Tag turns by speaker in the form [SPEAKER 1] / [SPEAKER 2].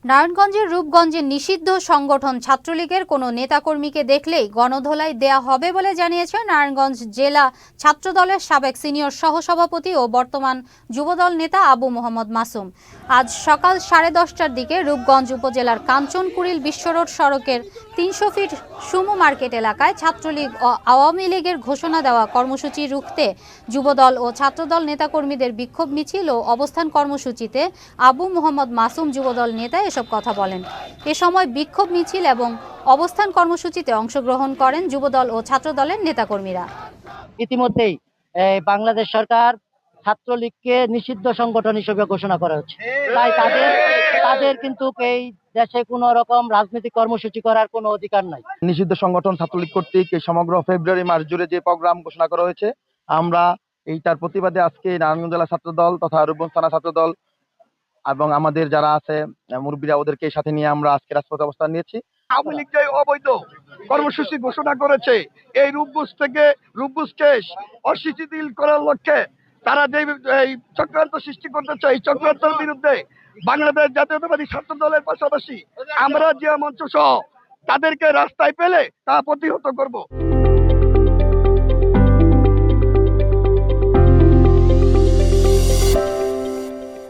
[SPEAKER 1] নারায়ণগঞ্জের রূপগঞ্জে নিষিদ্ধ সংগঠন ছাত্রলীগের কোনো নেতাকর্মীকে দেখলেই গণধোলাই দেয়া হবে বলে জানিয়েছেন নারায়ণগঞ্জ জেলা ছাত্রদলের সাবেক সিনিয়র সহসভাপতি ও বর্তমান যুবদল নেতা আবু মোহাম্মদ মাসুম। আজ সকাল 10:30টার দিকে রূপগঞ্জ উপজেলার কাঞ্চনকুড়িল বিশ্বরোড সড়কের 300 ফিট সুমু মার্কেট এলাকায় ছাত্রলীগ ও আওয়ামী লীগের ঘোষণা দেওয়া কর্মসূচি রুখতে যুবদল ও ছাত্রদল নেতাকর্মীদের বিক্ষোভ মিছিল ও অবস্থান কর্মসূচিতে আবু মোহাম্মদ মাসুম যুবদল নেতা এসব কথা বলেন। এ সময় বিক্ষোভ মিছিল এবং অবস্থান কর্মসূচিতে অংশগ্রহণ করেন যুবদল ও ছাত্রদলের নেতাকর্মীরা।
[SPEAKER 2] ইতিমধ্যেই বাংলাদেশ সরকার ছাত্রলীগকে নিষিদ্ধ সংগঠন হিসেবে ঘোষণা করা হচ্ছে, তাই তাদের কিন্তু এই দেশে কোনো রকম রাজনৈতিক কর্মসূচি করার কোনো অধিকার নাই।
[SPEAKER 3] নিষিদ্ধ সংগঠন ছাত্রলীগ কর্তৃক সমগ্র ফেব্রুয়ারি মাস জুড়ে যে প্রোগ্রাম ঘোষণা করা হয়েছে, আমরা এইটার প্রতিবাদে আজকে নারায়ণগঞ্জ জেলা ছাত্রদল তথা রূপগঞ্জ থানা ছাত্রদল এবং আমাদের যারা আছে মুরব্বীরা ওদেরকে সাথে নিয়ে আমরা আজকে রাজপথে অবস্থান নিয়েছি।
[SPEAKER 4] আওয়ামী লীগ যে অবৈধ কর্মসূচি ঘোষণা করেছে এই রূপগঞ্জকে অশিথিল করার লক্ষ্যে তারা যে এই চক্রান্ত সৃষ্টি করতে চায়, এই চক্রান্তের বিরুদ্ধে বাংলাদেশ জাতীয়তাবাদী ছাত্র দলের পাশাপাশি আমরা যে মঞ্চ সহ তাদেরকে রাস্তায় পেলে তা প্রতিহত করব।